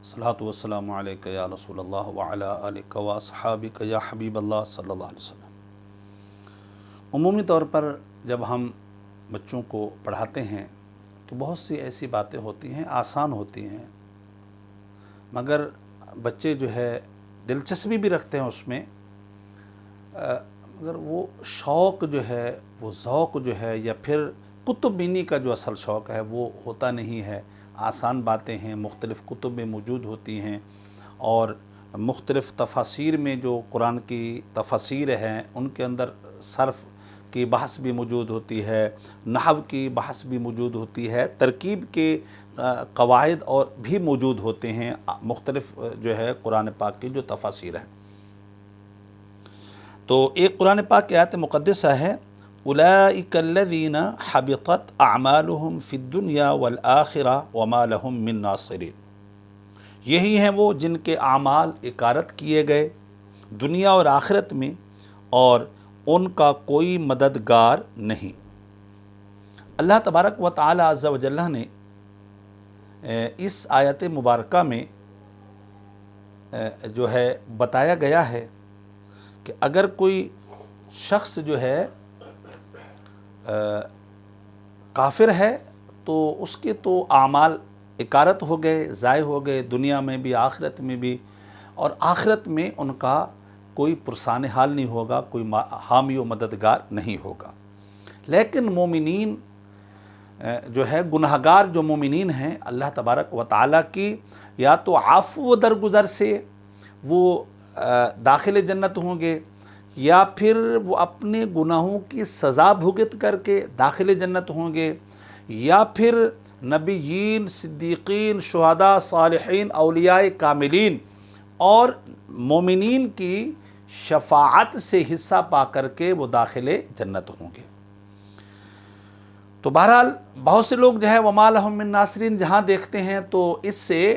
صلاۃ والسلام علیک یا رسول اللہ وعلی آلک و اصحابک یا حبیب اللہ صلی اللہ علیہ وسلم۔ عمومی طور پر جب ہم بچوں کو پڑھاتے ہیں تو بہت سی ایسی باتیں ہوتی ہیں آسان ہوتی ہیں، مگر بچے جو ہے دلچسپی بھی رکھتے ہیں اس میں، مگر وہ شوق جو ہے، وہ ذوق جو ہے، یا پھر کتب بینی کا جو اصل شوق ہے وہ ہوتا نہیں ہے۔ آسان باتیں ہیں، مختلف کتب میں موجود ہوتی ہیں، اور مختلف تفاسیر میں جو قرآن کی تفاسیر ہیں ان کے اندر صرف کی بحث بھی موجود ہوتی ہے، نحو کی بحث بھی موجود ہوتی ہے، ترکیب کے قواعد اور بھی موجود ہوتے ہیں، مختلف جو ہے قرآن پاک کی جو تفاسیر ہیں۔ تو ایک قرآن پاک کی آیت مقدسہ ہے، اولئک الذین حبطت اعمالہم فی الدنیا والآخرہ وما لہم من ناصرین۔ یہی ہیں وہ جن کے اعمال اکارت کیے گئے دنیا اور آخرت میں، اور ان کا کوئی مددگار نہیں۔ اللہ تبارک و تعالی عز و جل نے اس آیت مبارکہ میں جو ہے بتایا گیا ہے کہ اگر کوئی شخص جو ہے کافر ہے تو اس کے تو اعمال اکارت ہو گئے، ضائع ہو گئے، دنیا میں بھی آخرت میں بھی، اور آخرت میں ان کا کوئی پرسان حال نہیں ہوگا، کوئی حامی و مددگار نہیں ہوگا۔ لیکن مومنین جو ہے گناہگار جو مومنین ہیں، اللہ تبارک و تعالیٰ کی یا تو عفو و درگزر سے وہ داخل جنت ہوں گے، یا پھر وہ اپنے گناہوں کی سزا بھگت کر کے داخل جنت ہوں گے، یا پھر نبیین، صدیقین، شہداء، صالحین، اولیاء کاملین اور مومنین کی شفاعت سے حصہ پا کر کے وہ داخل جنت ہوں گے۔ تو بہرحال بہت سے لوگ جو ہے وما لہم من ناصرین جہاں دیکھتے ہیں تو اس سے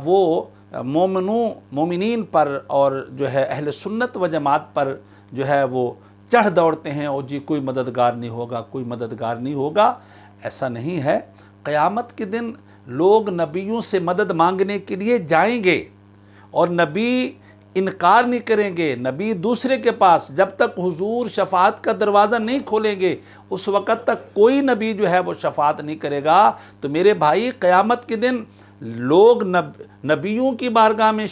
وہ مومنین پر اور جو ہے اہل سنت و جماعت پر جو ہے وہ چڑھ دوڑتے ہیں، اور جی کوئی مددگار نہیں ہوگا، کوئی مددگار نہیں ہوگا۔ ایسا نہیں ہے۔ قیامت کے دن لوگ نبیوں سے مدد مانگنے کے لیے جائیں گے، اور نبی انکار نہیں کریں گے۔ نبی دوسرے کے پاس جب تک حضور شفاعت کا دروازہ نہیں کھولیں گے اس وقت تک کوئی نبی جو ہے وہ شفاعت نہیں کرے گا۔ تو میرے بھائی قیامت کے دن لوگ نبیوں کی بارگاہ میں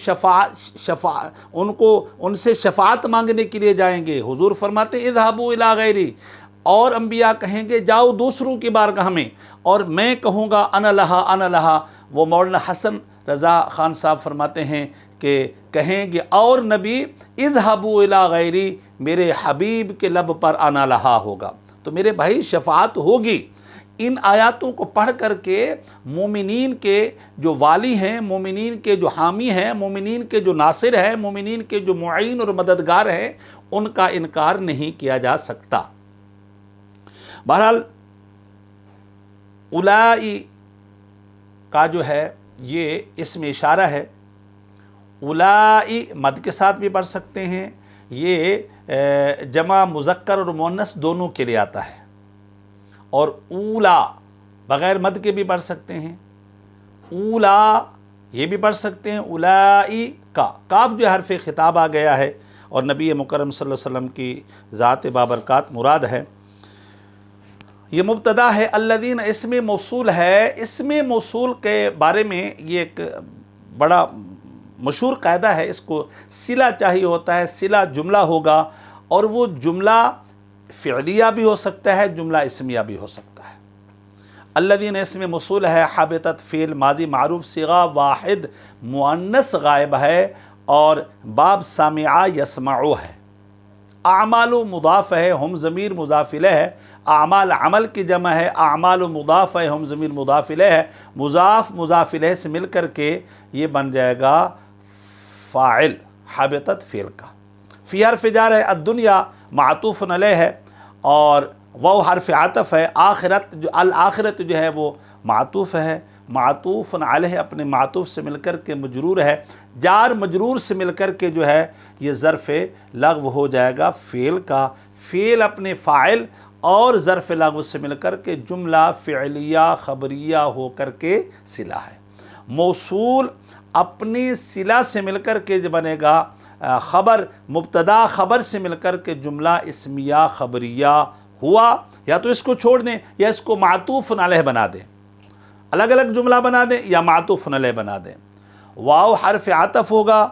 ان سے شفاعت مانگنے کے لیے جائیں گے۔ حضور فرماتے ہیں اذهبوا الی غیری، اور انبیاء کہیں گے جاؤ دوسروں کی بارگاہ میں، اور میں کہوں گا انا لہا انا لہا۔ وہ مولانا حسن رضا خان صاحب فرماتے ہیں کہ کہیں گے اور نبی اذهبوا الی غیری، میرے حبیب کے لب پر انا لہا ہوگا۔ تو میرے بھائی شفاعت ہوگی۔ ان آیاتوں کو پڑھ کر کے مومنین کے جو والی ہیں، مومنین کے جو حامی ہیں، مومنین کے جو ناصر ہیں، مومنین کے جو معین اور مددگار ہیں، ان کا انکار نہیں کیا جا سکتا۔ بہرحال اولائی کا جو ہے یہ اسم اشارہ ہے۔ اولائی مد کے ساتھ بھی پڑھ سکتے ہیں، یہ جمع مذکر اور مؤنث دونوں کے لیے آتا ہے، اور اولا بغیر مد کے بھی پڑھ سکتے ہیں، اولا یہ بھی پڑھ سکتے ہیں، اولائی کا کاف جو حرف خطاب آ گیا ہے، اور نبی مکرم صلی اللہ علیہ وسلم کی ذات بابرکات مراد ہے۔ یہ مبتدا ہے، الذین اسم موصول ہے۔ اسم موصول کے بارے میں یہ ایک بڑا مشہور قاعدہ ہے، اس کو صلہ چاہیے ہوتا ہے، صلہ جملہ ہوگا، اور وہ جملہ فعلیہ بھی ہو سکتا ہے، جملہ اسمیہ بھی ہو سکتا ہے۔ الذین اسم موصول ہے، حبطت فعل ماضی معروف صیغہ واحد مؤنث غائب ہے، اور باب سامعہ یسمعو ہے۔ اعمال مضاف ہے، ہم ضمیر مضاف الیہ ہے۔ اعمال عمل کی جمع ہے، اعمال مضاف ہے، ہم ضمیر مضاف الیہ ہے۔ مضاف مضاف الیہ سے مل کر کے یہ بن جائے گا فاعل حبطت فعل کا۔ فی حرف جار ہے، الدنیا معطوف علیہ ہے، اور وہ حرف عطف ہے۔ آخرت جو الآخرت جو ہے وہ معطوف ہے، معطوف علیہ اپنے معطوف سے مل کر کے مجرور ہے، جار مجرور سے مل کر کے جو ہے یہ ظرف لغو ہو جائے گا فعل کا۔ فعل اپنے فاعل اور ظرف لغو سے مل کر کے جملہ فعلیہ خبریہ ہو کر کے صلہ ہے۔ موصول اپنی صلہ سے مل کر کے جو بنے گا خبر، مبتدا خبر سے مل کر کے جملہ اسمیہ خبریہ ہوا، یا تو اس کو چھوڑ دیں یا اس کو معطوف علیہ بنا دیں، الگ الگ جملہ بنا دیں یا معطوف علیہ بنا دیں۔ واو حرف عطف ہوگا،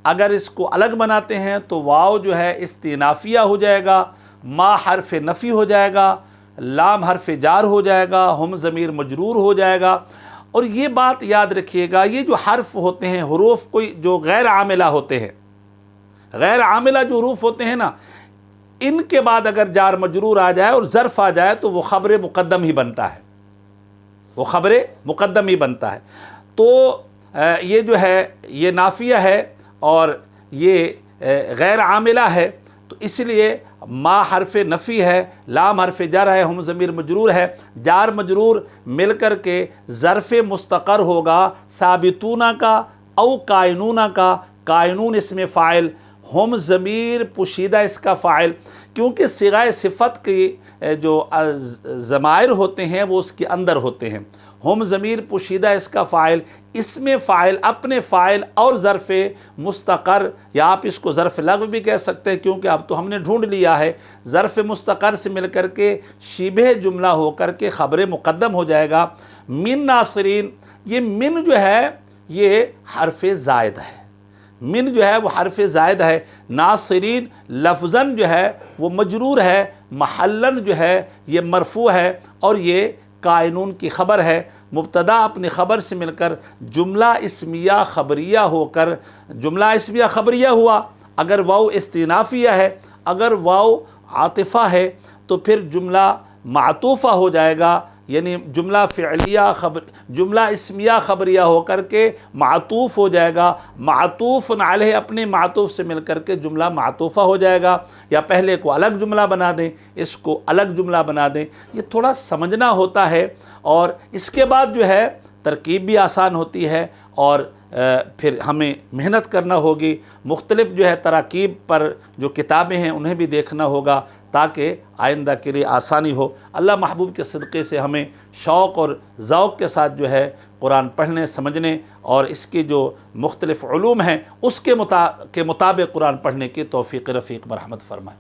اگر اس کو الگ بناتے ہیں تو واو جو ہے استئنافیہ ہو جائے گا، ما حرف نفی ہو جائے گا، لام حرف جار ہو جائے گا، ہم ضمیر مجرور ہو جائے گا۔ اور یہ بات یاد رکھیے گا، یہ جو حرف ہوتے ہیں، حروف کوئی جو غیر عاملہ ہوتے ہیں، غیر عاملہ جو حروف ہوتے ہیں نا، ان کے بعد اگر جار مجرور آ جائے اور ظرف آ جائے تو وہ خبر مقدم ہی بنتا ہے، وہ خبر مقدم ہی بنتا ہے۔ تو یہ جو ہے یہ نافیہ ہے اور یہ غیر عاملہ ہے، تو اس لیے ما حرف نفی ہے، لام حرف جر ہے، ہم ضمیر مجرور ہے، جار مجرور مل کر کے ظرف مستقر ہوگا ثابتون کا او کائنون کا۔ کائنون اسم فاعل، ہم ضمیر پوشیدہ اس کا فاعل، کیونکہ صیغہ صفت کی جو ضمائر ہوتے ہیں وہ اس کے اندر ہوتے ہیں۔ ہم ضمیر پوشیدہ اس کا فاعل، اسم فاعل اپنے فاعل اور ظرف مستقر، یا آپ اس کو ظرف لغو بھی کہہ سکتے ہیں، کیونکہ اب تو ہم نے ڈھونڈ لیا ہے ظرف مستقر سے مل کر کے شبہ جملہ ہو کر کے خبر مقدم ہو جائے گا۔ من ناصرین، یہ من جو ہے یہ حرف زائد ہے، من جو ہے وہ حرف زائد ہے۔ ناصرین لفظاً جو ہے وہ مجرور ہے، محلاً جو ہے یہ مرفوع ہے، اور یہ کائنون کی خبر ہے۔ مبتدا اپنی خبر سے مل کر جملہ اسمیہ خبریہ ہو کر جملہ اسمیہ خبریہ ہوا۔ اگر واو استئنافیہ ہے، اگر واو عاطفہ ہے تو پھر جملہ معطوفہ ہو جائے گا، یعنی جملہ فعلیہ جملہ اسمیہ خبریہ ہو کر کے معطوف ہو جائے گا، معطوف علیہ اپنے معطوف سے مل کر کے جملہ معطوفہ ہو جائے گا، یا پہلے کو الگ جملہ بنا دیں، اس کو الگ جملہ بنا دیں۔ یہ تھوڑا سمجھنا ہوتا ہے، اور اس کے بعد جو ہے ترکیب بھی آسان ہوتی ہے، اور پھر ہمیں محنت کرنا ہوگی، مختلف جو ہے تراکیب پر جو کتابیں ہیں انہیں بھی دیکھنا ہوگا تاکہ آئندہ کے لیے آسانی ہو۔ اللہ محبوب کے صدقے سے ہمیں شوق اور ذوق کے ساتھ جو ہے قرآن پڑھنے، سمجھنے اور اس کی جو مختلف علوم ہیں اس کے مطابق قرآن پڑھنے کی توفیق رفیق مرحمت فرمائے۔